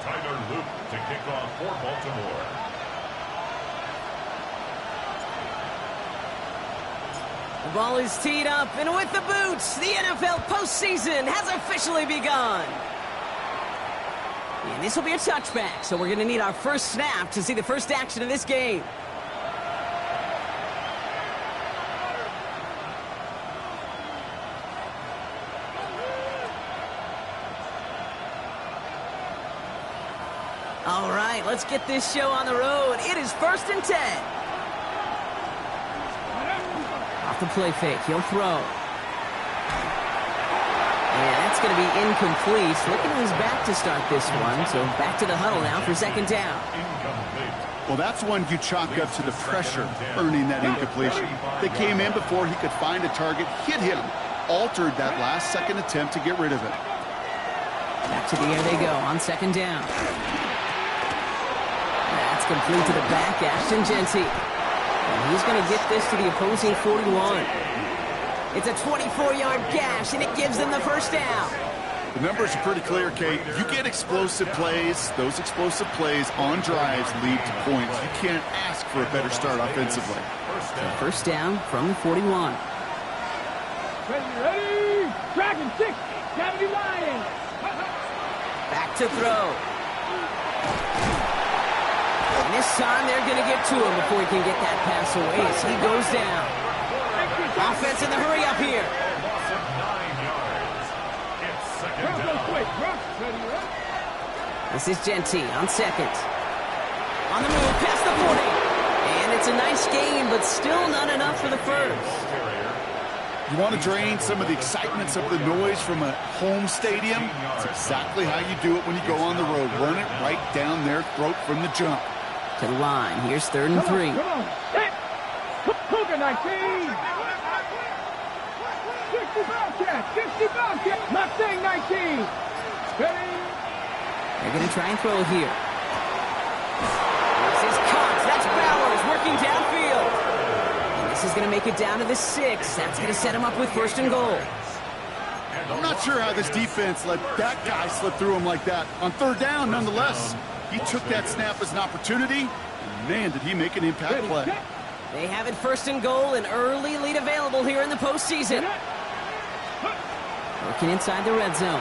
Luke to kick off for Baltimore. The ball is teed up, and with the boots, the NFL postseason has officially begun. And this will be a touchback, so we're going to need our first snap to see the first action of this game. All right, let's get this show on the road. It is 1st and 10. Off the play fake, he'll throw. And that's going to be incomplete. Looking at his back to start this one, so back to the huddle now for 2nd down. Well, that's one you chalk up to the pressure, earning that incompletion. They came in before he could find a target, hit him, altered that last-second attempt to get rid of it. Back to the air they go on 2nd down. That's complete to the back, Ashton Genty. And he's going to get this to the opposing 41. It's a 24-yard gash, and it gives them the first down. The numbers are pretty clear, Kate. You get explosive plays. Those explosive plays on drives lead to points. You can't ask for a better start offensively. First down from the 41. Ready, Dragon 6, 70 Lions. Back to throw. And this time they're going to get to him before he can get that pass away as he goes down. Offense in the hurry up here. This is Genty on 2nd. On the move, past the 40. And it's a nice gain, but still not enough for the first. You want to drain some of the excitement, some of the noise from a home stadium? It's exactly how you do it when you go on the road. Run it right down their throat from the jump. To the line. Here's 3rd and 3. Come on. Cougar 19. 65 catch. 65 catch. Mustang 19. Ready. They're going to try and throw here. This is Cox. That's Bowers working downfield. And this is going to make it down to the 6. That's going to set him up with 1st and goal. I'm not sure how this defense let that guy slip through him like that. On 3rd down, nonetheless. He took that snap as an opportunity, and man, did he make an impact play. They have it 1st and goal, an early lead available here in the postseason. Working inside the red zone.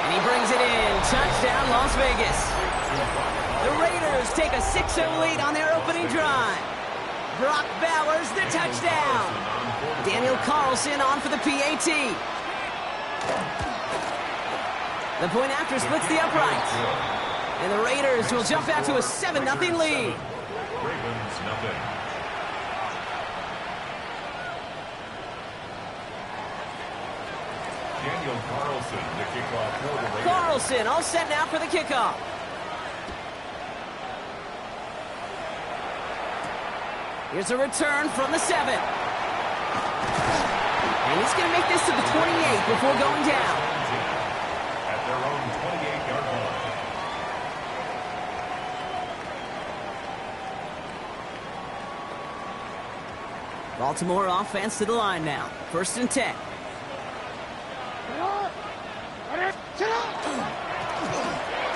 And he brings it in. Touchdown, Las Vegas. The Raiders take a 6-0 lead on their opening drive. Brock Bowers, the touchdown. Daniel Carlson on for the PAT. The point after splits the uprights. And the Raiders will jump out to a 7-0 lead. Ravens nothing. Daniel Carlson to kick off for the Raiders. Carlson all set now for the kickoff. Here's a return from the 7. And he's going to make this to the 28 before going down. At their own 28-yard line. Baltimore offense to the line now. 1st and 10.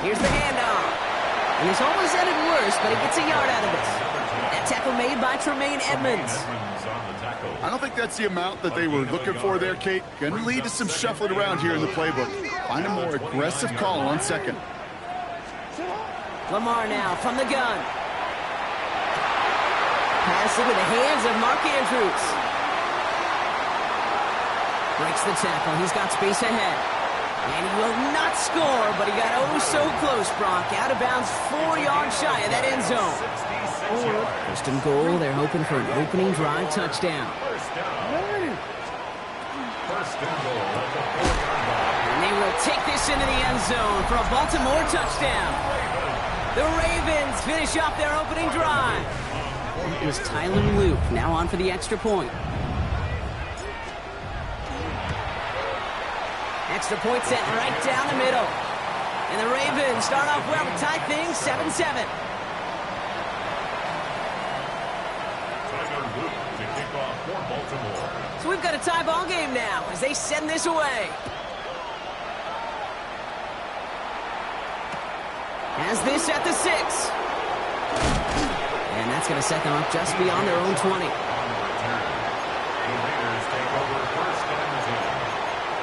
Here's the handoff. And this almost ended worse, but he gets a yard out of it. That tackle made by Tremaine Edmonds. I don't think that's the amount that they were looking for there, Kate. Going to lead to some shuffling around here in the playbook. Find a more aggressive call on 2nd. Lamar now from the gun. Pass into the hands of Mark Andrews. Breaks the tackle. He's got space ahead. And he will not score, but he got oh so close, Brock. Out of bounds 4 yards shy of that end zone. 1st and goal. They're hoping for an opening drive touchdown. First and goal at the 4-yard line. And they will take this into the end zone for a Baltimore touchdown. The Ravens finish off their opening drive. It was Tyler Luke now on for the extra point. Extra point set right down the middle. And the Ravens start off well to tie things 7-7. Tyler Luke to kick off for Baltimore. So we've got a tie ball game now as they send this away. Has this at the 6. And that's going to set them up just beyond their own 20. On the return, the Raiders take over first and 10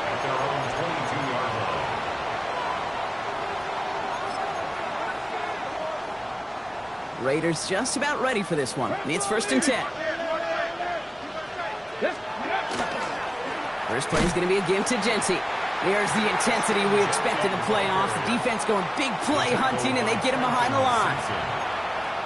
at their own 22-yard line. Raiders just about ready for this one. It's first and 10. First play is going to be a give to Genty. There's the intensity we expect in the playoffs. The defense going big play hunting, and they get him behind the line.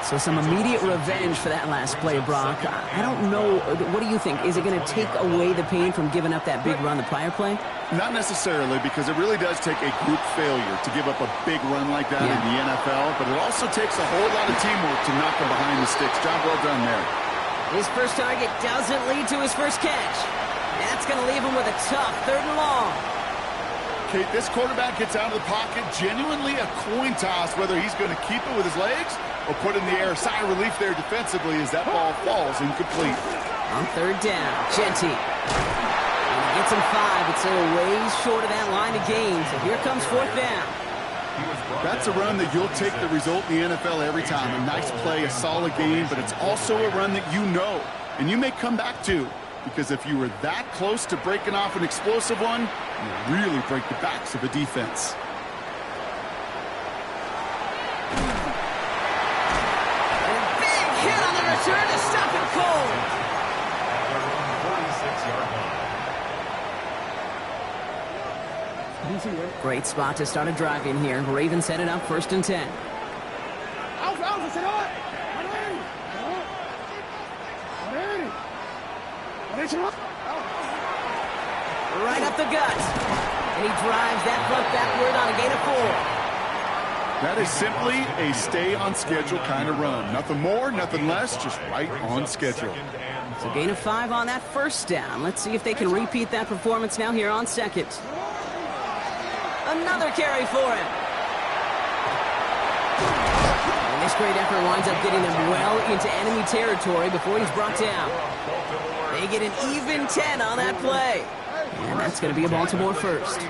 So some immediate revenge for that last play, Brock. I don't know. What do you think? Is it going to take away the pain from giving up that big run the prior play? Not necessarily, because it really does take a group failure to give up a big run like that in the NFL, but it also takes a whole lot of teamwork to knock him behind the sticks. Job well done there. His first target doesn't lead to his first catch. That's going to leave him with a tough 3rd and long. Okay, this quarterback gets out of the pocket, genuinely a coin toss whether he's going to keep it with his legs or put it in the air. Sigh of relief there defensively as that ball falls incomplete. On 3rd down, Genty. And he gets him 5, but still ways short of that line of gain. So here comes 4th down. That's a run that you'll take the result in the NFL every time. A nice play, a solid game, but it's also a run that you know and you may come back to. Because if you were that close to breaking off an explosive one, you really break the backs of a defense. And a big hit on the return to stop him cold. At their own 46-yard line. Great spot to start a drive in here. Ravens set it up 1st and 10. Right up the gut. And he drives that front backward on a gain of 4. That is simply a stay-on-schedule kind of run. Nothing more, nothing less, just right on schedule. So gain of 5 on that 1st down. Let's see if they can repeat that performance now here on 2nd. Another carry for him. And this great effort winds up getting them well into enemy territory before he's brought down. They get an even 10 on that play. And that's going to be a Baltimore first. They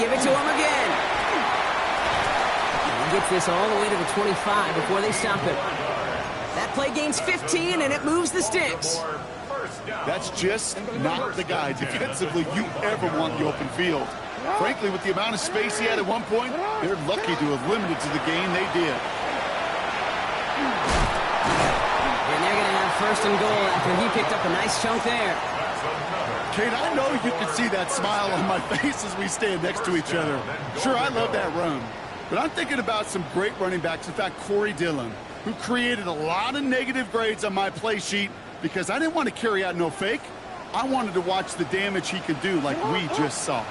give it to him again. And he gets this all the way to the 25 before they stop him. That play gains 15, and it moves the sticks. That's just not the guy defensively you ever want the open field. Frankly, with the amount of space he had at one point, they're lucky to have limited to the gain they did. And they're going to have 1st and goal after he picked up a nice chunk there. Kate, I know you can see that smile on my face as we stand next to each other. Sure, I love that run. But I'm thinking about some great running backs. In fact, Corey Dillon, who created a lot of negative grades on my play sheet because I didn't want to carry out no fake. I wanted to watch the damage he could do like we just saw.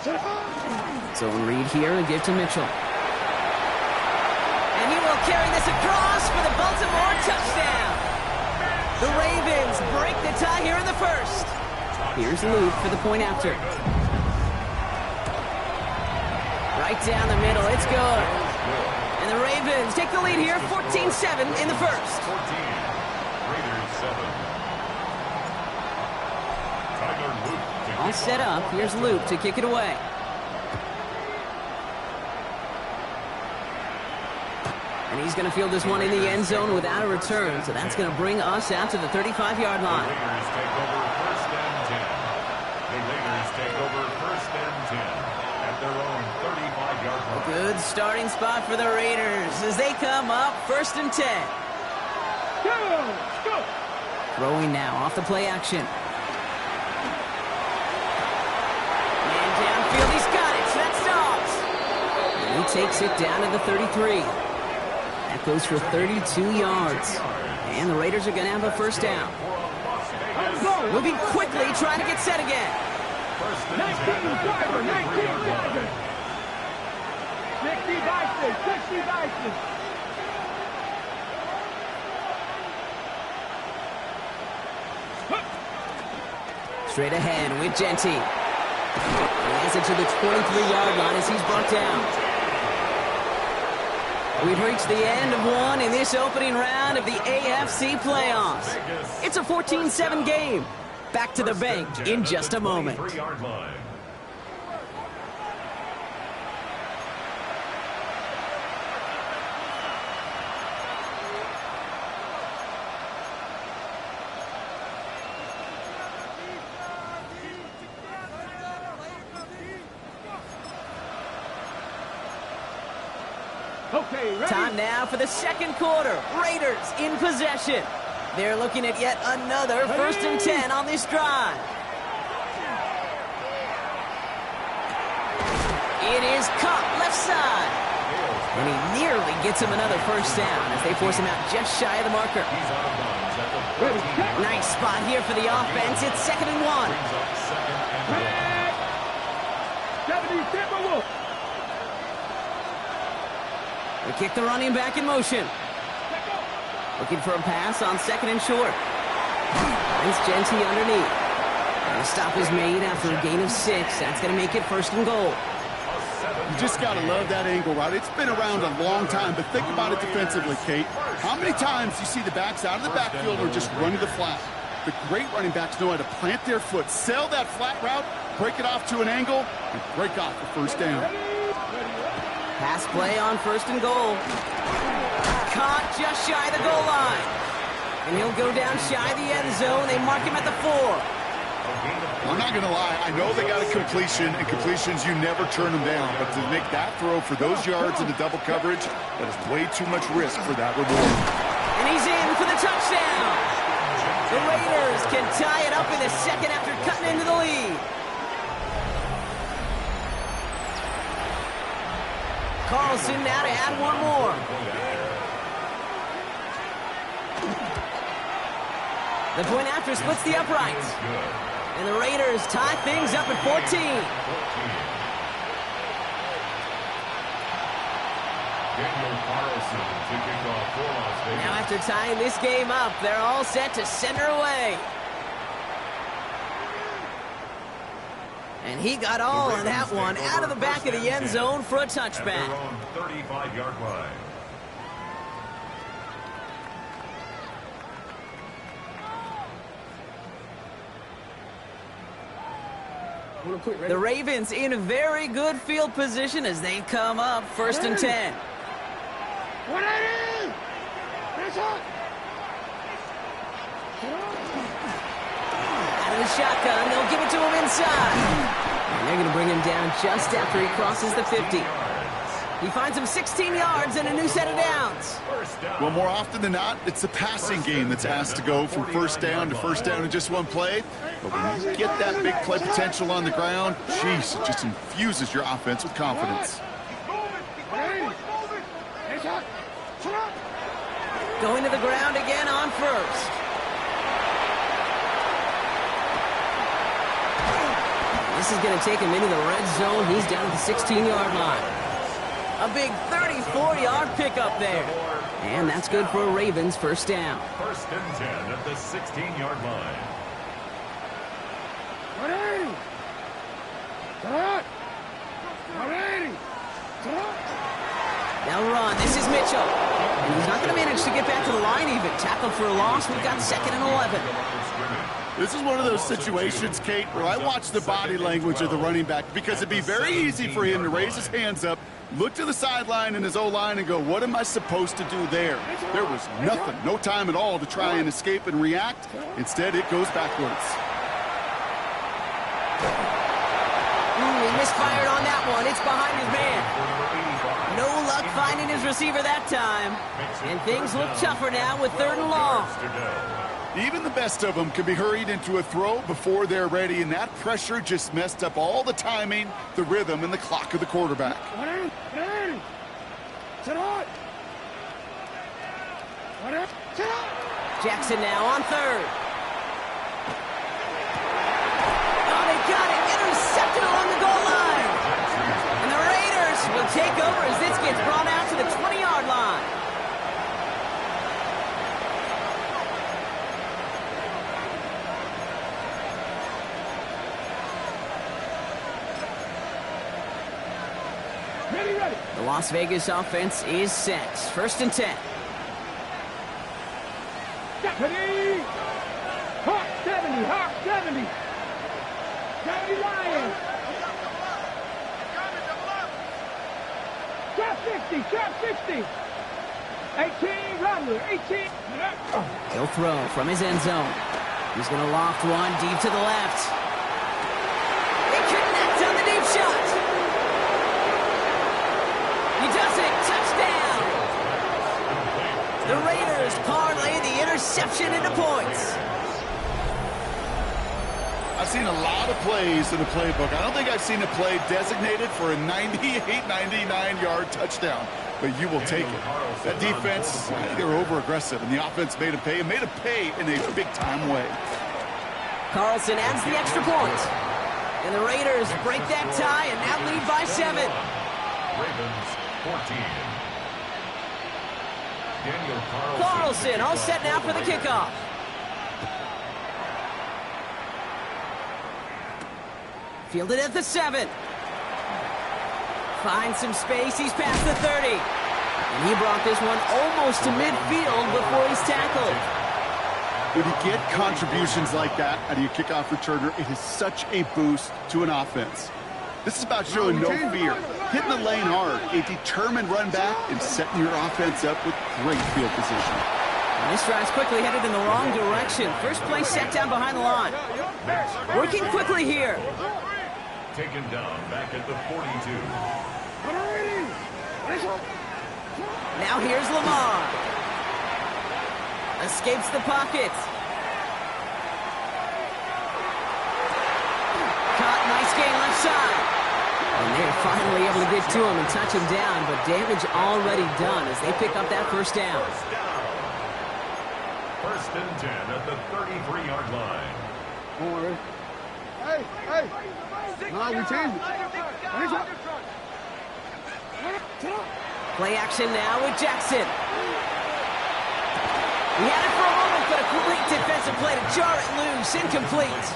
Zone read here and give to Mitchell. And he will carry this across for the Baltimore touchdown. The Ravens break the tie here in the 1st. Here's Luke for the point after. Right down the middle, it's good. And the Ravens take the lead here, 14-7 in the 1st. 14, Raiders 7. Tyler Luke. All set up, here's Luke to kick it away. And he's going to field this one in the end zone without a return. So that's going to bring us out to the 35-yard line. The Raiders take over 1st and 10. The Raiders take over 1st and 10 at their own 35-yard line. Good starting spot for the Raiders as they come up 1st and 10. Go! Throwing now off the play action. Man downfield, he's got it. So that stops. And he takes it down to the 33. That goes for 32 yards. And the Raiders are going to have a 1st down. Moving quickly, trying to get set again. 19 driver, 19 driver. 60 Bison, 60 Bison. Straight ahead with Genty. He has it to the 23-yard line as he's brought down. We've reached the end of one in this opening round of the AFC playoffs. It's a 14-7 game. back to the bank in just a moment. Okay, ready? Time now for the second quarter. Raiders in possession. They're looking at yet another 1st and 10 on this drive. It is caught left side. And he nearly gets him another first down as they force him out just shy of the marker. Ready, set. Nice spot here for the offense. It's 2nd and 1. Red. 70 Timberwolves. They kick the running back in motion. Looking for a pass on 2nd and short. Nice Genty underneath. And the stop is made after a gain of 6. That's going to make it 1st and goal. You just got to love that angle, right? It's been around a long time, but think about it defensively, Kate. How many times you see the backs out of the backfield or just run to the flat? The great running backs know how to plant their foot, sell that flat route, break it off to an angle, and break off the first down. Pass play on 1st and goal. Caught just shy of the goal line. And he'll go down shy of the end zone. They mark him at the 4. I'm not going to lie. I know they got a completion, and completions, you never turn them down. But to make that throw for those yards into double coverage, that is way too much risk for that reward. And he's in for the touchdown. The Raiders can tie it up in the second after cutting into the lead. Carlson now to add one more. The point after splits the uprights. And the Raiders tie things up at 14. Now after tying this game up, they're all set to send her away. And he got all of that one out of the back of the end zone for a touchback. 35-yard line. The Ravens in a very good field position as they come up 1st and 10. Out of the shotgun, they'll give it to him inside. And they're going to bring him down just after he crosses the 50. He finds him 16 yards and a new set of downs. Well, more often than not, it's the passing game that's asked to go from 1st down to 1st down in just one play. But when you get that big play potential on the ground, geez, it just infuses your offense with confidence. Going to the ground again on 1st. This is going to take him into the red zone. He's down at the 16-yard line. A big 34-yard pickup there. And that's good for a Ravens 1st down. 1st and 10 at the 16-yard line. They'll run. This is Mitchell. And he's not going to manage to get back to the line even. Tackled for a loss. We've got 2nd and 11. This is one of those situations, Kate, where I watch the body language of the running back because it'd be very easy for him to raise his hands up, look to the sideline in his O-line and go, what am I supposed to do there? There was nothing, no time at all to try and escape and react. Instead, it goes backwards. He misfired on that one. It's behind his man. No luck finding his receiver that time. And things look tougher now with 3rd and long. Even the best of them can be hurried into a throw before they're ready, and that pressure just messed up all the timing, the rhythm, and the clock of the quarterback. Jackson now on 3rd. Oh, they got it. Intercepted along the goal line. And the Raiders will take over as this gets brought out to the 20-yard line. Ready. The Las Vegas offense is set. 1st and 10. Ready. Hot 70. Hawk 70. 70 Lions. Trap 60, trap 60. 18 Rattler, 18. He'll throw from his end zone. He's going to loft one deep to the left. It connects on the deep shot. He does it. Touchdown. The Raiders parlay the interception into points. I've seen a lot of plays in the playbook. I don't think I've seen a play designated for a 98, 99-yard touchdown, but you will take it. That defense, they were over-aggressive, and the offense made a pay, and made a pay in a big-time way. Carlson adds the extra point. And the Raiders break that tie and now lead by 7. Ravens 14. Daniel Carlson all set now for the kickoff. Fielded at the 7. Finds some space. He's past the 30. And he brought this one almost to midfield before he's tackled. When you get contributions like that out of your kickoff returner, it is such a boost to an offense. This is about showing no fear, hitting the lane hard, a determined run back, and setting your offense up with great field position. And this drive's quickly headed in the wrong direction. First play set down behind the line. Working quickly here. taken down back at the 42. Now here's Lamar. Escapes the pocket. Caught, nice gain left side. And they're finally able to get to him and touch him down, but damage already done as they pick up that first down. First and 10 at the 33-yard line. Hey, hey. No, we changed it. Play action now with Jackson. He had it for a moment, but a great defensive play to jar it loose. Incomplete.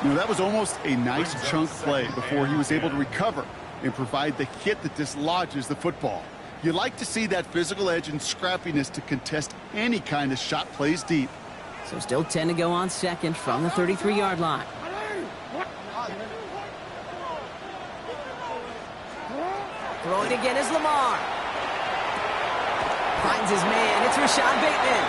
You know, that was almost a nice chunk play before he was able to recover and provide the hit that dislodges the football. You like to see that physical edge and scrappiness to contest any kind of shot plays deep. So still 10 to go on second from the 33-yard line. Throwing again is Lamar. Finds his man. It's Rashad Bateman.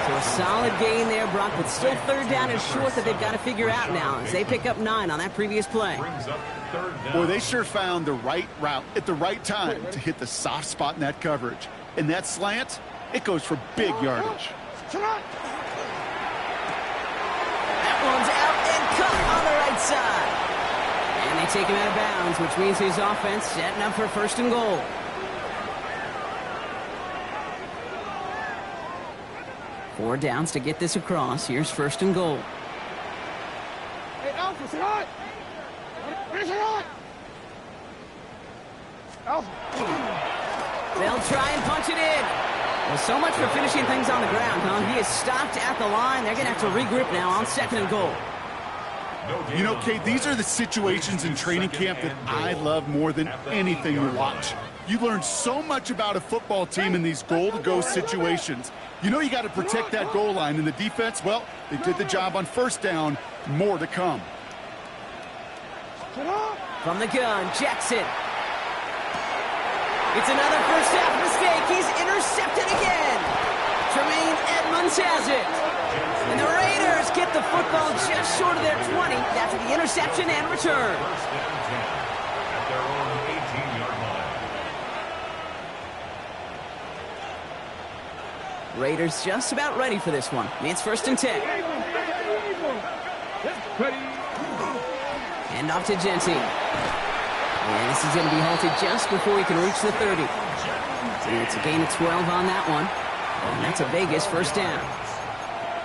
So a solid gain there, Brock, but still third down is short that they've got to figure out now as they pick up 9 on that previous play. Boy, they sure found the right route at the right time to hit the soft spot in that coverage. And that slant, it goes for big yardage. That one's out and cut on the right side. And they take him out of bounds, which means his offense setting up for first and goal. Four downs to get this across. Here's first and goal. Hey, Alpha, sit on. Finish it on. Alpha. They'll try and punch it in. Well, so much for finishing things on the ground, huh? He is stopped at the line. They're going to have to regroup now on second and goal. You know, Kate, these are the situations in training camp that I love more than anything to watch. You learn so much about a football team in these goal-to-go situations. You know you got to protect that goal line, and the defense, well, they did the job on first down. More to come. From the gun, Jackson. It's another first half mistake. He's intercepted again. Tremaine Edmonds has it. And the Raiders get the football just short of their 20 after the interception and return. First and 10 at their own 18-yard line. Raiders just about ready for this one. It's first and 10. Hand off to Genty. And this is going to be halted just before he can reach the 30. And it's a gain of 12 on that one. And that's a Vegas first down.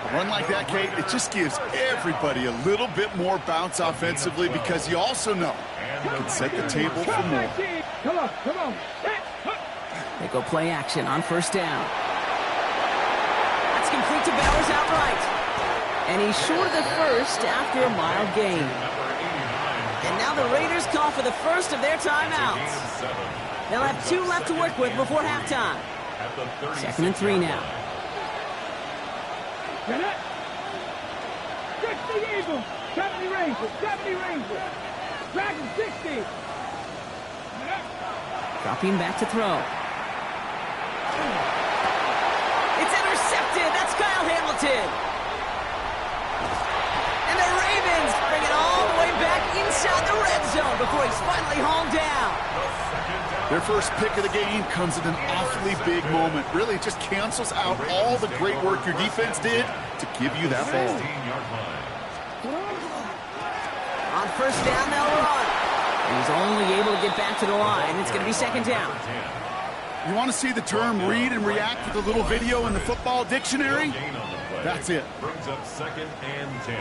A run like that, Kate, it just gives everybody a little bit more bounce offensively because you also know you can set the table for more. Come on, come on. They go play action on first down. That's complete to Bowers outright. And he's short of the first after a mild gain. And now the Raiders call for the first of their timeouts. They'll have 2 left to work with before halftime. Second and 3 now. Eagles. 70 Rangers. 70 Rangers. Dragon 60. Dropping back to throw. It's intercepted. That's Kyle Hamilton. And the Ravens bring it all the way back inside the red zone before he's finally hauled down. Their first pick of the game comes at an awfully big moment. Really just cancels out all the great work your defense did to give you that ball. On first down, they'll run. He's only able to get back to the line. It's going to be second down. You want to see the term read and react with a little video in the football dictionary? That's it. Brings up second and 10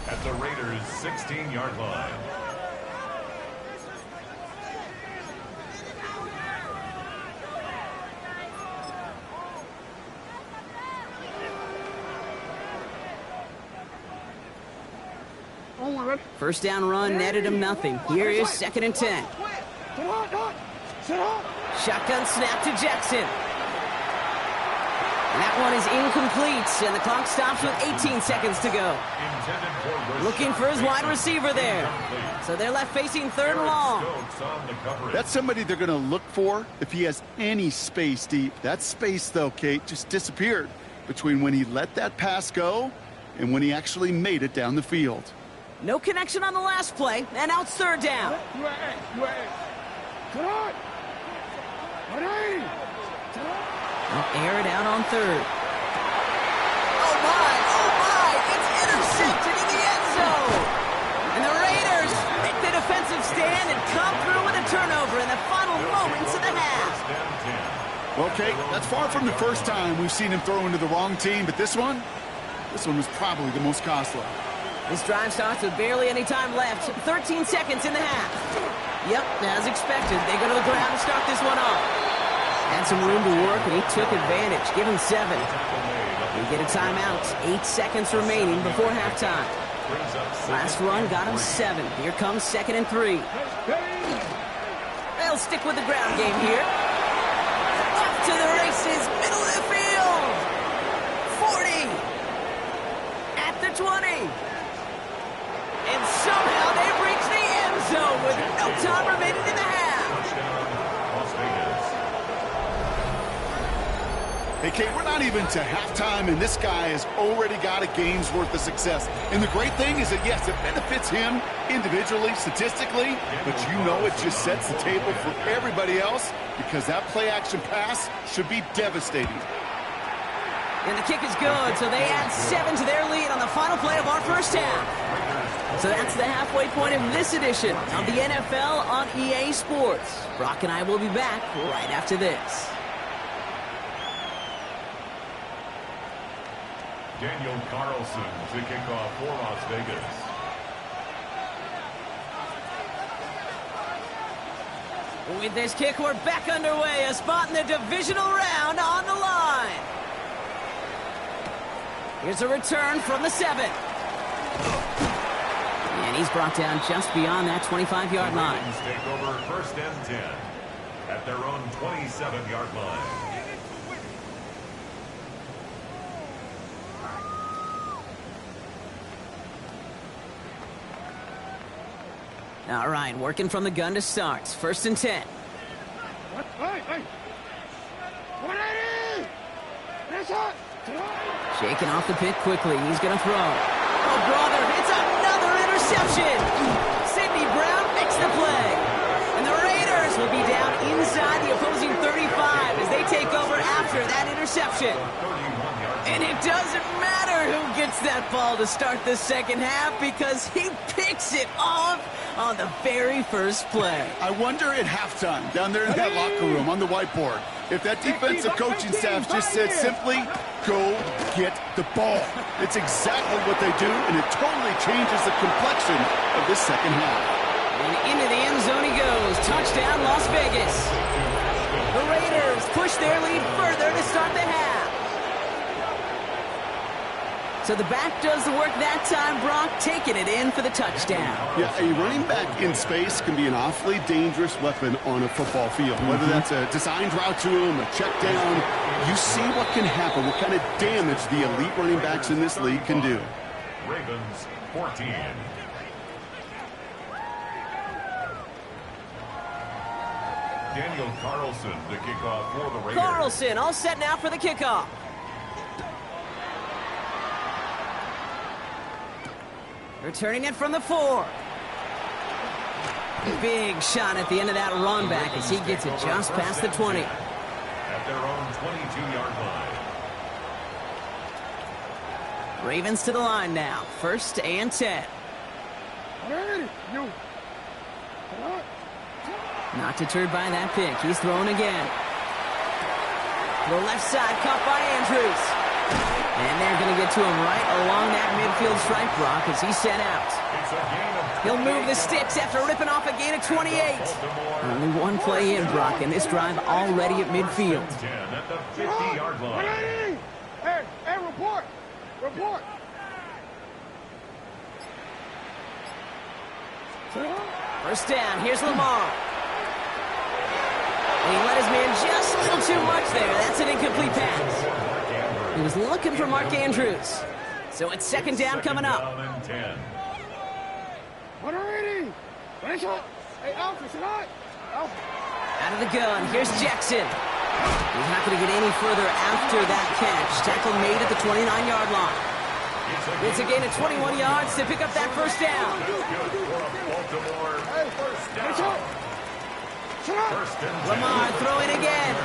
at the Raiders' 16-yard line. First down run netted him nothing. Here is second and 10. Shotgun snap to Jackson. And that one is incomplete, and the clock stops with 18 seconds to go. Looking for his wide receiver there. So they're left facing third and long. That's somebody they're going to look for if he has any space deep. That space, though, Kate, just disappeared between when he let that pass go and when he actually made it down the field. No connection on the last play, and now it's third down. They'll air it out on third. Oh my, it's intercepted in the end zone. And the Raiders make the defensive stand and come through with a turnover in the final moments of the half. Well, Kate, that's far from the first time we've seen him throw into the wrong team, but this one was probably the most costly. This drive starts with barely any time left. 13 seconds in the half. Yep, as expected, they go to the ground to start this one off. Had some room to work, and he took advantage. Give him 7. We get a timeout. 8 seconds remaining before halftime. Last run got him 7. Here comes second and 3. They'll stick with the ground game here. Off to the races, middle of the field. 40. At the 20. And somehow they've reached the end zone with no time remaining in the half. Hey, Kate, we're not even to halftime, and this guy has already got a game's worth of success. And the great thing is that, yes, it benefits him individually, statistically, but you know it just sets the table for everybody else because that play-action pass should be devastating. And the kick is good, so they add 7 to their lead on the final play of our first half. So that's the halfway point of this edition of the NFL on EA Sports. Brock and I will be back right after this. Daniel Carlson to kick off for Las Vegas. With this kick, we're back underway. A spot in the divisional round on the line. Here's a return from the 7. And he's brought down just beyond that 25-yard line. Take over first and 10 at their own 27-yard line. All right, working from the gun to start. First and 10. Shaking off the pick quickly. He's going to throw. Oh, brother, it's another interception. Sidney Brown makes the play. And the Raiders will be down inside the opposing 35 as they take over after that interception. And it doesn't matter who gets that ball to start the second half because he picks it off on the very first play. I wonder at halftime, down there in that locker room on the whiteboard, if that defensive coaching staff just said simply, go get the ball. It's exactly what they do, and it totally changes the complexion of this second half. And into the end zone he goes. Touchdown, Las Vegas. The Raiders push their lead further to start the half. So the back does the work that time, Brock, taking it in for the touchdown. Yeah, a running back in space can be an awfully dangerous weapon on a football field. Whether that's a designed route to him, a check down, you see what can happen, what kind of damage the elite running backs in this league can do. Ravens 14. Daniel Carlson to kick off for the Raiders. Carlson all set now for the kickoff. Returning it from the 4. Big shot at the end of that run back as he gets it just past the 20. At their own 22-yard line. Ravens to the line now. 1st and 10. Not deterred by that pick. He's throwing again. The left side caught by Andrews. And they're going to get to him right along that midfield stripe, Brock, as he's sent out. He'll move the sticks after ripping off a gain of 28. Only one play in, Brock, and this drive already at midfield. At the 50-yard line. Hey, report! Report! First down, here's Lamar. And he let his man just a little too much there. That's an incomplete pass. He was looking for Mark Andrews. So it's 2nd down coming up. Down and 10. Out of the gun, here's Jackson. He's not going to get any further after that catch. Tackle made at the 29-yard line. It's a gain of 21 yards to pick up that first down. Lamar throwing again.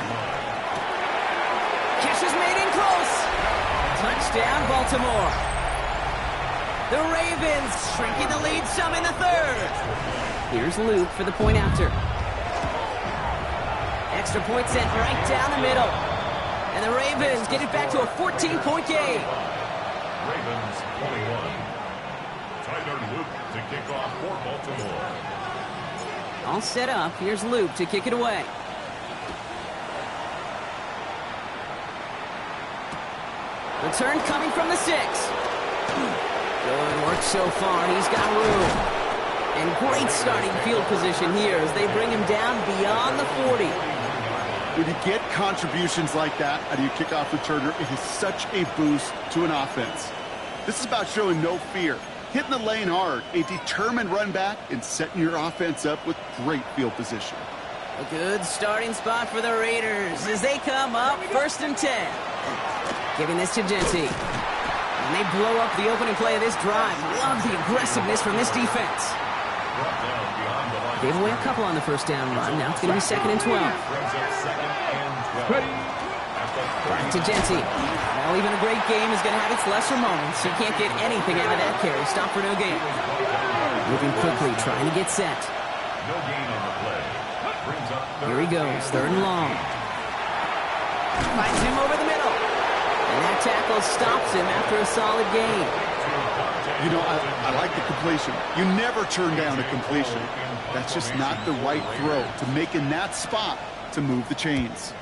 Catch is made in close. Touchdown, Baltimore. The Ravens shrinking the lead some in the 3rd. Here's Luke for the point after. Extra point sent right down the middle. And the Ravens get it back to a 14-point game. Ravens 21. Tyler Luke to kick off for Baltimore. All set up. Here's Luke to kick it away. Return coming from the 6. Good work so far. He's got room. And great starting field position here as they bring him down beyond the 40. When you get contributions like that out of your kickoff returner, it is such a boost to an offense. This is about showing no fear, hitting the lane hard, a determined run back, and setting your offense up with great field position. A good starting spot for the Raiders as they come up 1st and 10. Giving this to Genty. And they blow up the opening play of this drive. Love the aggressiveness from this defense. Gave away a couple on the first down run. Now it's going to be 2nd and 12. Back to Genty. Well, even a great game is going to have its lesser moments. He can't get anything out of that carry. Stop for no gain. Moving quickly, trying to get set. No gain on the play. Brings up Here he goes, 3rd and long. Finds him over the middle. And that tackle stops him after a solid gain. You know, I like the completion. You never turn down a completion. That's just not the right throw to make in that spot to move the chains.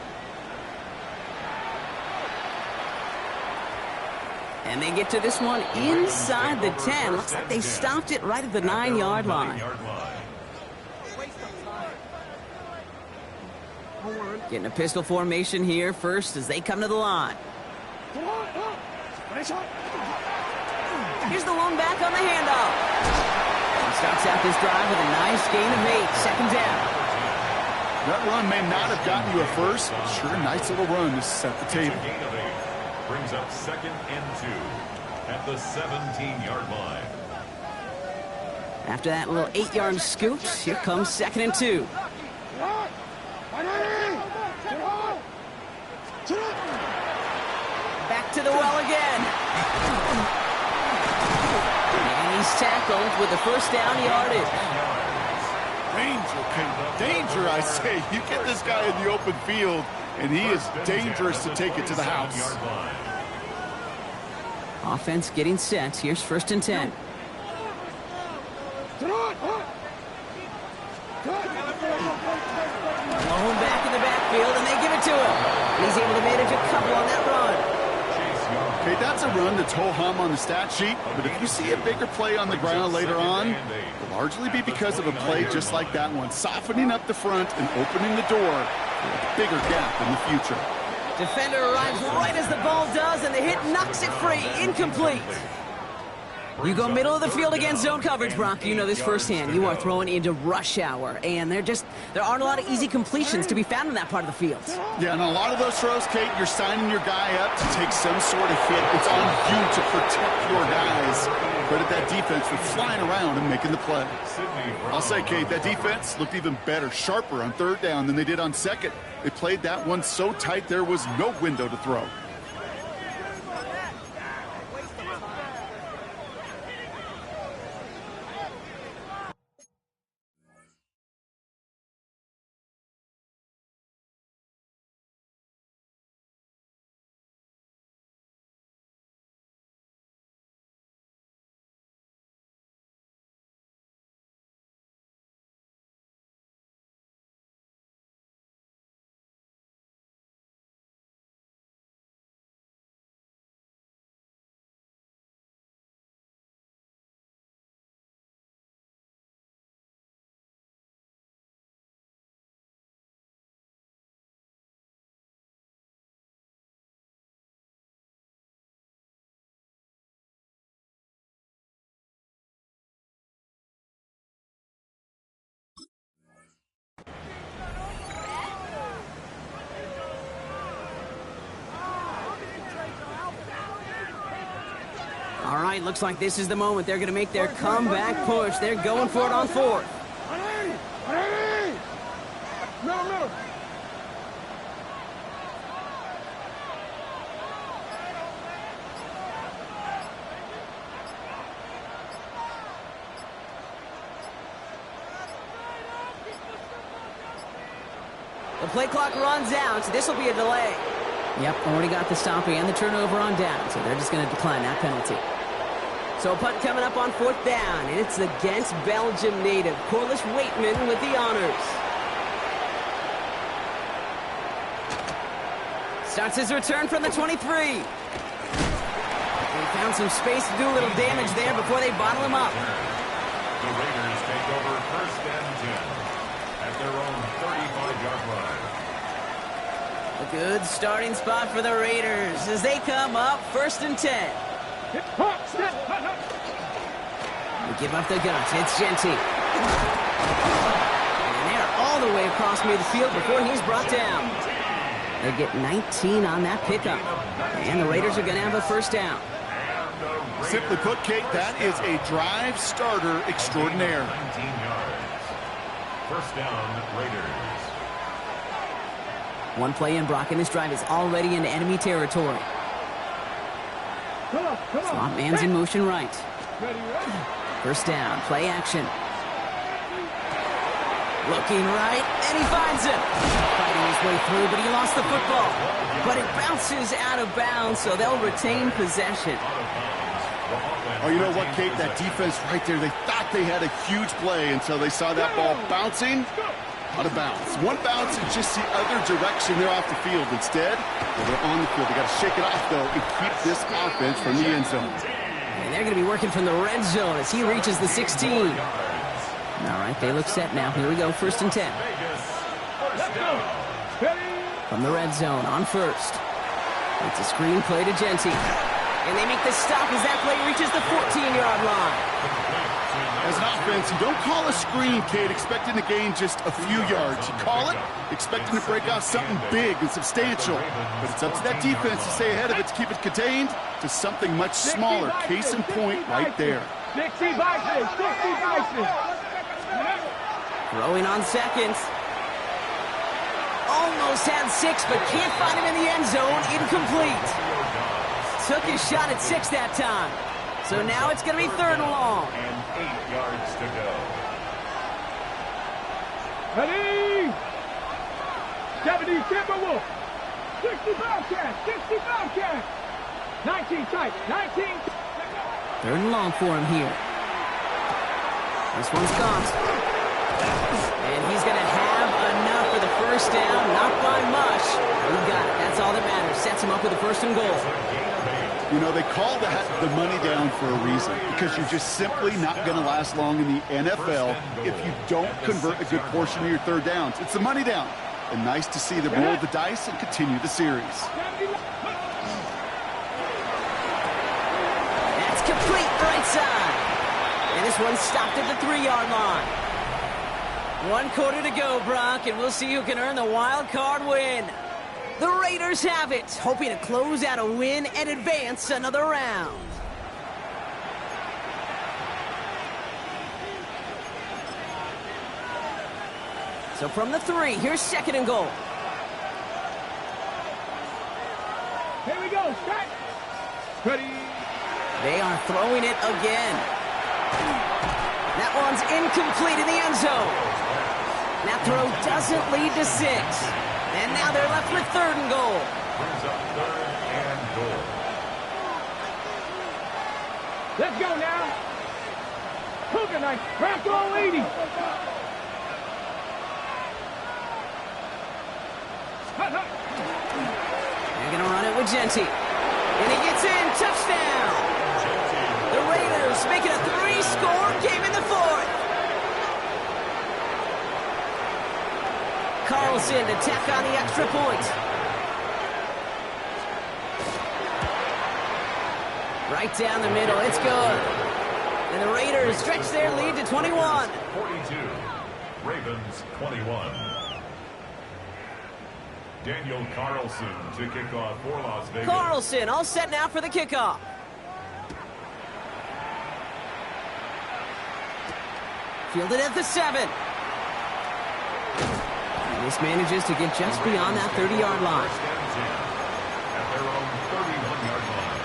And they get to this one inside the 10. Looks like they stopped it right at the 9-yard line. Getting a pistol formation here first as they come to the line. Here's the lone back on the handoff. He starts out this drive with a nice gain of 8. 2nd down. That run may not have gotten you a first, but sure, nice little run to set the table. Brings up 2nd and 2 at the 17-yard line. After that little 8-yard scoot, here comes 2nd and 2. Back to the well again. And he's tackled with the first down yardage. Danger, danger, I say. You get this guy in the open field, and he is dangerous to take it to the house. Offense getting set. Here's 1st and 10. Lone back in the backfield, and they give it to him. And he's able to manage a couple on that run. Okay, that's a run that's ho-hum on the stat sheet, but if you see a bigger play on the ground later on, it'll largely be because of a play just like that one, softening up the front and opening the door for a bigger gap in the future. Defender arrives right as the ball does, and the hit knocks it free. Incomplete. You go middle of the field against zone coverage, Brock. You know this firsthand. You are throwing into rush hour, and there aren't a lot of easy completions to be found in that part of the field. Yeah, and a lot of those throws, Kate, you're signing your guy up to take some sort of hit. It's on you to protect your guys. Credit that defense for flying around and making the play. I'll say, Kate, that defense looked even better, sharper on third down than they did on second. They played that one so tight there was no window to throw. All right, looks like this is the moment. They're going to make their comeback push. They're going for it on fourth. No. The play clock runs out, so this will be a delay. Yep, already got the stop and the turnover on down, so they're just going to decline that penalty. So a punt coming up on fourth down, and it's against Belgium native Corliss Waitman with the honors. Starts his return from the 23. They found some space to do a little damage there before they bottle him up. The Raiders take over first and 10 at their own 35-yard line. A good starting spot for the Raiders as they come up first and 10. They give up the guts. It's Genty. And they're all the way across midfield before he's brought down. They get 19 on that pickup. And the Raiders are going to have a first down. Simply put, Kate, that is a drive starter extraordinaire. 19 yards. First down, Raiders. One play in, Brock, and this drive is already into enemy territory. Come on. Slot man's in motion right. Ready. First down, play action. Looking right, and he finds him. Fighting his way through, but he lost the football. But it bounces out of bounds, so they'll retain possession. Oh, you know what, Kate? That defense right there, they thought they had a huge play until they saw that ball bouncing out of bounds. One bounce and just the other direction. They're off the field. Instead, they're on the field. They got to shake it off, though, and keep this offense from the end zone. And they're going to be working from the red zone as he reaches the 16. All right, they look set now. Here we go, first and 10. From the red zone on first. It's a screen play to Genty. And they make the stop as that play reaches the 14-yard line. As an offense, you don't call a screen, Kate, expecting to gain just a few yards. You call it expecting to break out something big and substantial. But it's up to that defense to stay ahead of it, to keep it contained to something much smaller. Case in point right there. 60 Bison. Throwing on seconds. Almost had 6, but can't find him in the end zone. Incomplete. Took his shot at 6 that time. So now it's going to be third and long. And 8 yards to go. Ready. 70 Timberwolf. 60 Bobcat. 19 tight. 19. Third and long for him here. This one's gone. And he's going to have enough for the first down. Not by much. He got it. That's all that matters. Sets him up with a first and goal. You know, they call that the money down for a reason, because you're just simply not going to last long in the NFL if you don't convert a good portion of your third downs. It's the money down. And nice to see them roll the dice and continue the series. That's complete. Right side. And this one stopped at the 3-yard line. 1 quarter to go, Brock, and we'll see who can earn the wild card win. The Raiders have it, hoping to close out a win and advance another round. So from the 3, here's 2nd and goal. Here we go. Set. Ready. They are throwing it again. That one's incomplete in the end zone. That throw doesn't lead to 6. And now they're left with 3rd and goal. Brings up 3rd and goal. Let's go now. Cougar knife. Back roll 80. They're going to run it with Genty. And he gets in. Touchdown. The Raiders making a 3-score game in the 4th. Carlson to tack on the extra point. Right down the middle. It's good. And the Raiders stretch their lead to 21. 42. Ravens 21. Daniel Carlson to kick off for Las Vegas. Carlson all set now for the kickoff. Fielded at the 7. And this manages to get just beyond that 30-yard line. First and 10 at their own 31-yard line.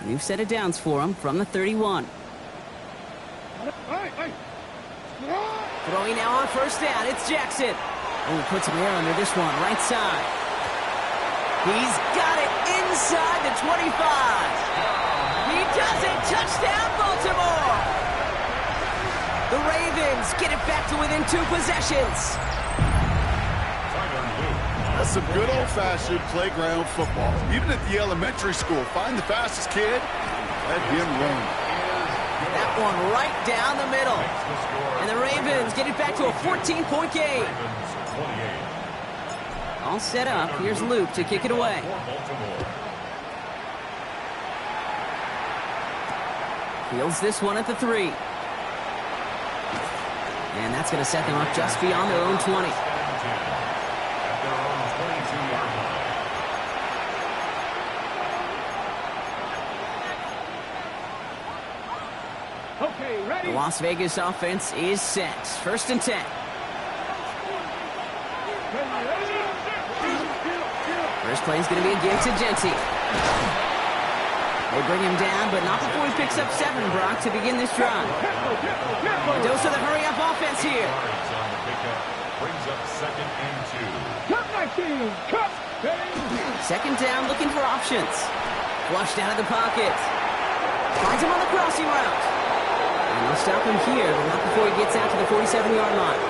New set of downs for him from the 31. Throwing now on 1st down. It's Jackson. Oh, puts some air under this one. Right side. He's got it inside the 25. He does it. Touchdown, Baltimore. The Ravens get it back to within 2 possessions. That's some good old-fashioned playground football. Even at the elementary school, find the fastest kid, let him run. That one right down the middle. And the Ravens get it back to a 14-point game. All set up. Here's Luke to kick it away. Fields this one at the 3. And that's going to set them up just beyond their own 20. Okay, ready. The Las Vegas offense is set. 1st and 10. First play is going to be a give to Genty. They bring him down, but not before he picks up 7, Brock, to begin this drive. A dose of the hurry-up offense here. Brings up 2nd and 2. Cut 19. Cut. 2nd down, looking for options. Flushed out of the pocket. Finds him on the crossing route. And they'll stop him here, but not before he gets out to the 47-yard line.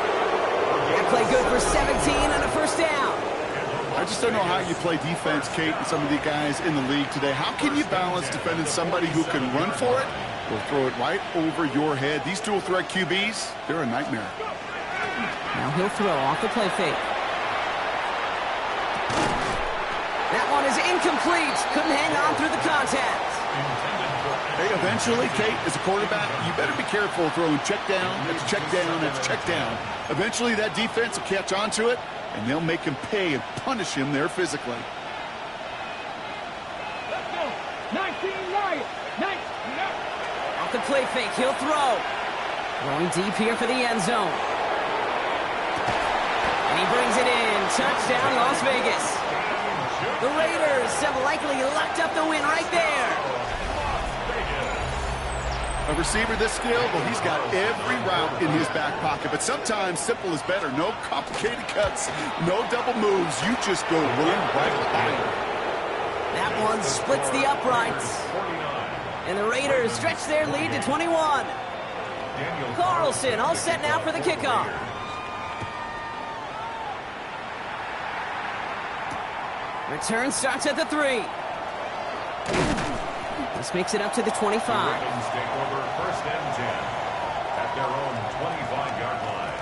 That play good for 17 on a 1st down. I just don't know how you play defense, Kate, and some of the guys in the league today. How can you balance defending somebody who can run for it or throw it right over your head? These dual-threat QBs, they're a nightmare. Now he'll throw off the play fake. That one is incomplete. Couldn't hang on through the contact. Hey, eventually, Kate, as a quarterback, you better be careful throwing check down, that's check down, that's check down. Eventually, that defense will catch on to it, and they'll make him pay and punish him there physically. Let's go. 19 right. 19. Off the play fake, he'll throw. Throwing deep here for the end zone. And he brings it in. Touchdown, Las Vegas. The Raiders have likely locked up the win right there. A receiver this skilled, well, he's got every route in his back pocket. But sometimes simple is better. No complicated cuts, no double moves. You just go run right by him. That one splits the uprights. And the Raiders stretch their lead to 21. Carlson all set now for the kickoff. Return starts at the 3. This makes it up to the 25. Ravens take over 1st and 10 at their own 25-yard line.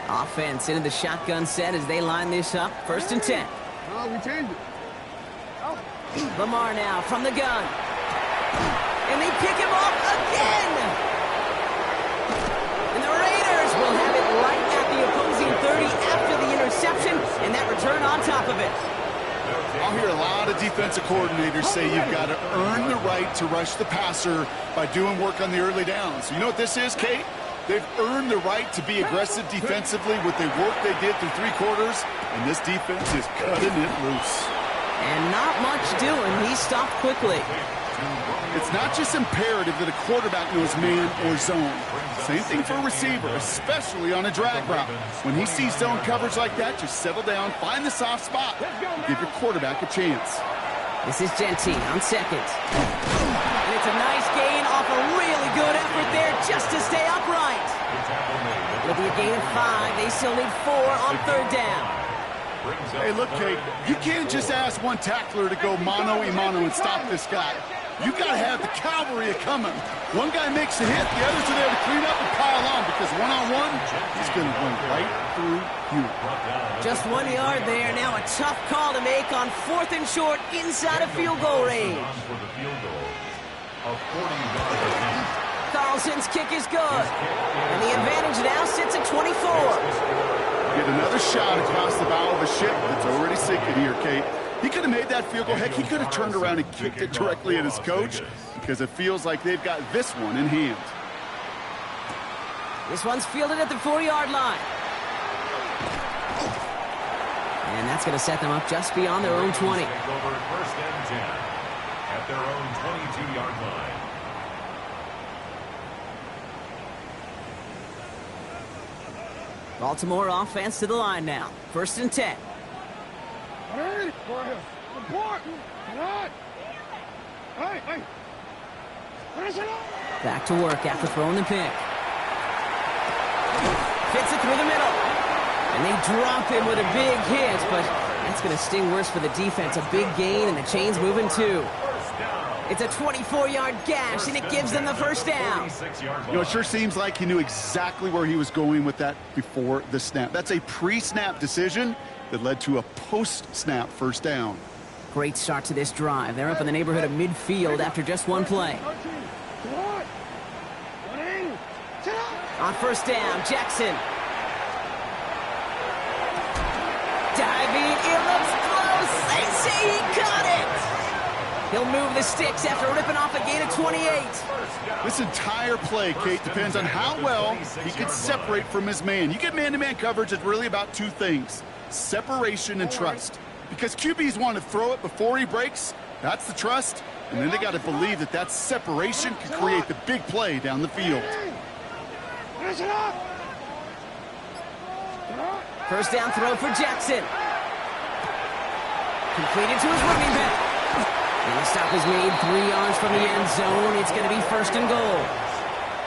Offense into the shotgun set as they line this up. 1st and 10. Oh, we changed it. Lamar now from the gun. And they pick him off again. And the Raiders will have it right at the opposing 30 after the interception, and that return on top of it. I'll hear a lot of defensive coordinators say you've got to earn the right to rush the passer by doing work on the early downs. You know what this is, Kate? They've earned the right to be aggressive defensively with the work they did through 3 quarters, and this defense is cutting it loose. And not much doing. He stopped quickly. It's not just imperative that a quarterback knows man or zone. Same thing for a receiver, especially on a drag route. When he sees zone coverage like that, just settle down, find the soft spot, and give your quarterback a chance. This is Gentine on 2nd. And it's a nice gain off a really good effort there just to stay upright. It'll be a gain of 5. They still need 4 on 3rd down. Hey, look, Kate, you can't just ask one tackler to go mano-a-mano and stop this guy. You got to have the cavalry coming. One guy makes a hit, the others are there to clean up and pile on, because one-on-one, he's going to run right through you. Just 1 yard there. Now a tough call to make on 4th and short inside of field goal range. Carlson's kick is good. And the advantage now sits at 24. Get another shot across the bow of a ship that's already sinking here, Kate. He could have made that field goal. Heck, he could have turned around and kicked it directly at his coach, because it feels like they've got this one in hand. This one's fielded at the 4-yard line. And that's going to set them up just beyond their own 20. Take over 1st and 10 at their own 22-yard line. Baltimore offense to the line now. 1st and 10. Hey, for him. Support. What? Hey. Back to work after throwing the pick. Fits it through the middle. And they drop him with a big hit, but that's going to sting worse for the defense. A big gain, and the chain's moving too. It's a 24-yard gash, and it gives them the 1st down. You know, it sure seems like he knew exactly where he was going with that before the snap. That's a pre-snap decision that led to a post-snap 1st down. Great start to this drive. They're up in the neighborhood of midfield after just 1 play. On 1st down, Jackson. Diving, it looks close. They say he caught it. He'll move the sticks after ripping off a gain of 28. This entire play, Kate, depends on how well he can separate from his man. You get man-to-man coverage, it's really about 2 things: separation and trust. Because QBs want to throw it before he breaks, that's the trust, and then they got to believe that that separation can create the big play down the field. 1st down throw for Jackson. Completed to his running back. And the stop is made 3 yards from the end zone. It's going to be 1st and goal.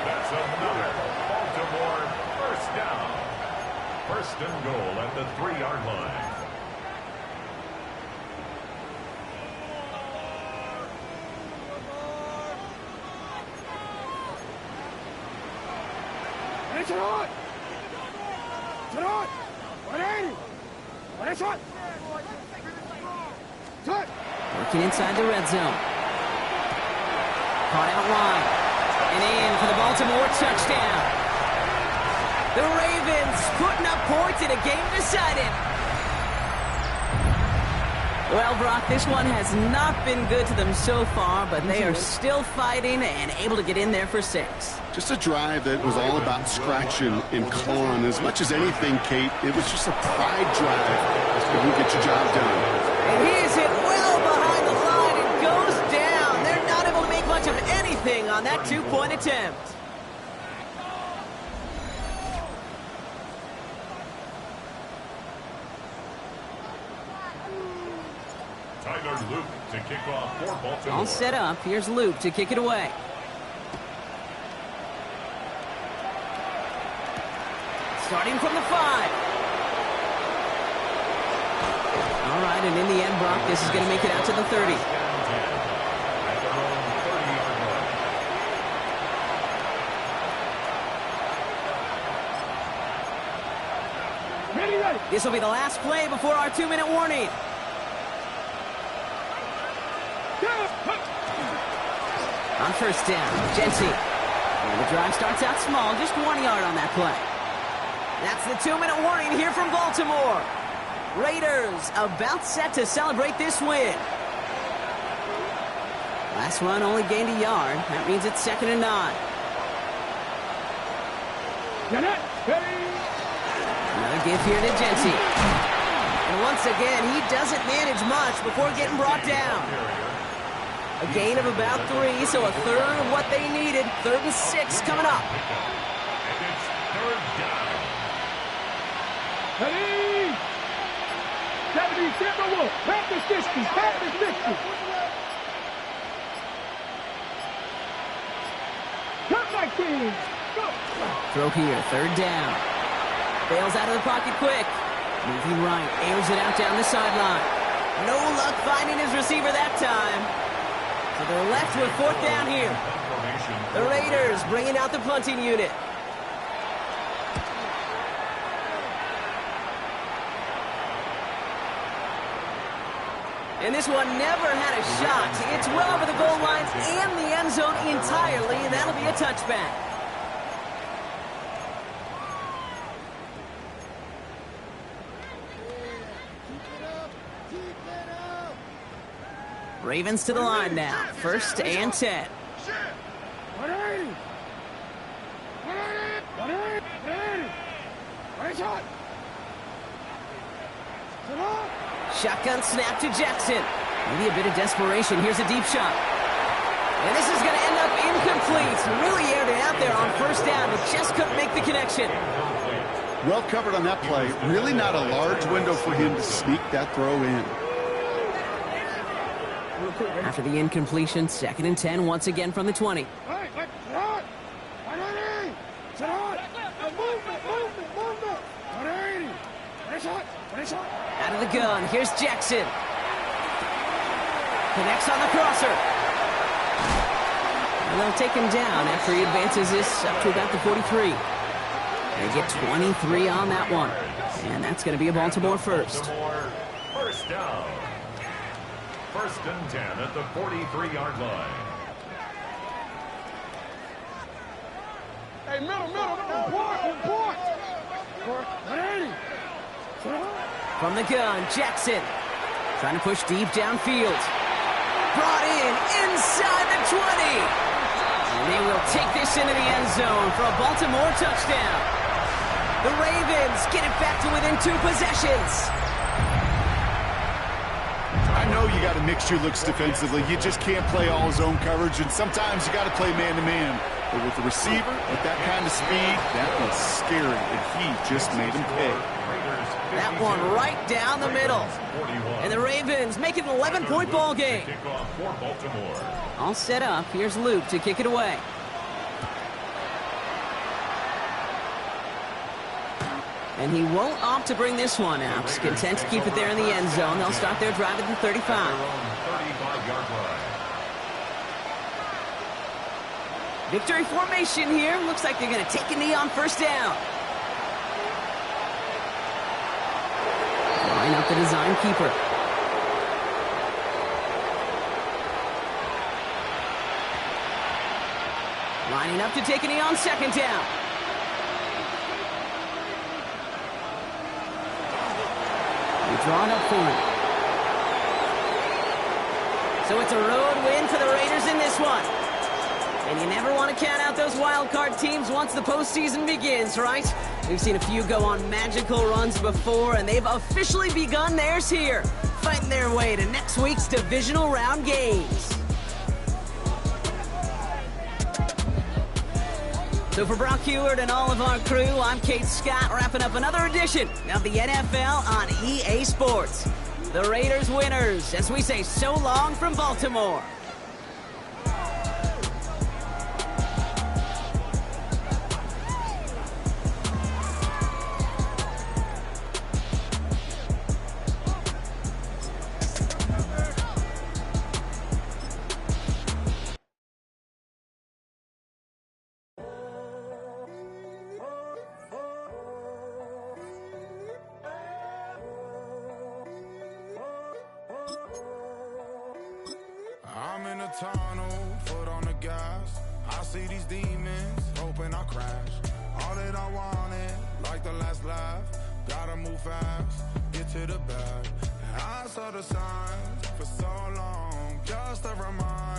That's another Baltimore 1st down. 1st and goal at the 3-yard line. Working inside the red zone. Caught out wide. And in for the Baltimore touchdown. The Ravens putting up points in a game decided. Well, Brock, this one has not been good to them so far, but they are still fighting and able to get in there for 6. Just a drive that was all about scratching and clawing. As much as anything, Kate, it was just a pride drive. You get your job done. And he is hit well behind the line and goes down. They're not able to make much of anything on that 2-point attempt. Tyler Luke to kick off for Baltimore. All set up. Here's Luke to kick it away. Starting from the 5. All right, and in the end, Brock, this is going to make it out to the 30. This will be the last play before our 2-minute warning. On first down, Genty. And the drive starts out small, just 1 yard on that play. That's the 2-minute warning here from Baltimore. Raiders about set to celebrate this win. Last run only gained a yard. That means it's 2nd and 9. Another give here to Genty. And once again, he doesn't manage much before getting brought down. A gain of about 3, so a third of what they needed. 3rd and 6 coming up. And it's 3rd down. Ready? 70, Timberwolves. Panthers 60. Panthers 60. Top 19. Go. Throw here, 3rd down. Bails out of the pocket quick. Moving right, airs it out down the sideline. No luck finding his receiver that time. So they're left with 4th down here. The Raiders bringing out the punting unit. And this one never had a shot. It's well over the goal line and the end zone entirely, and that'll be a touchback. Ravens to the line now. 1st and 10. Shotgun snap to Jackson. Maybe a bit of desperation. Here's a deep shot. And this is going to end up incomplete. Really aired it out there on 1st down, but just couldn't make the connection. Well covered on that play. Really not a large window for him to sneak that throw in. After the incompletion, 2nd and 10 once again from the 20. Out of the gun, here's Jackson. Connects on the crosser. And they'll take him down after he advances this up to about the 43. They get 23 on that one. And that's going to be a Baltimore first. Baltimore, 1st down. 1st and 10 at the 43-yard line. Hey, middle. Point. From the gun, Jackson. Trying to push deep downfield. Brought in inside the 20. And they will take this into the end zone for a Baltimore touchdown. The Ravens get it back to within 2 possessions. I know you got to mix your looks defensively. You just can't play all zone coverage, and sometimes you got to play man-to-man. But with the receiver, with that kind of speed, that was scary, and he just made him pay. That one right down the middle. And the Ravens make it an 11-point ball game. All set up. Here's Luke to kick it away. And he won't opt to bring this one out. He's content to keep it there in the end zone. They'll start their drive at the 35. 35-yard line. Victory formation here. Looks like they're going to take a knee on 1st down. Line up the design keeper. Lining up to take a knee on 2nd down. Drawn up for him. So it's a road win for the Raiders in this one. And you never want to count out those wild card teams once the postseason begins, right? We've seen a few go on magical runs before, and they've officially begun theirs here, fighting their way to next week's divisional round games. So for Brock Heward and all of our crew, I'm Kate Scott, wrapping up another edition of the NFL on EA Sports. The Raiders winners, as we say so long from Baltimore. I see these demons, hoping I crash. All that I wanted, like the last laugh. Gotta move fast, get to the bag. And I saw the signs for so long, just a reminder.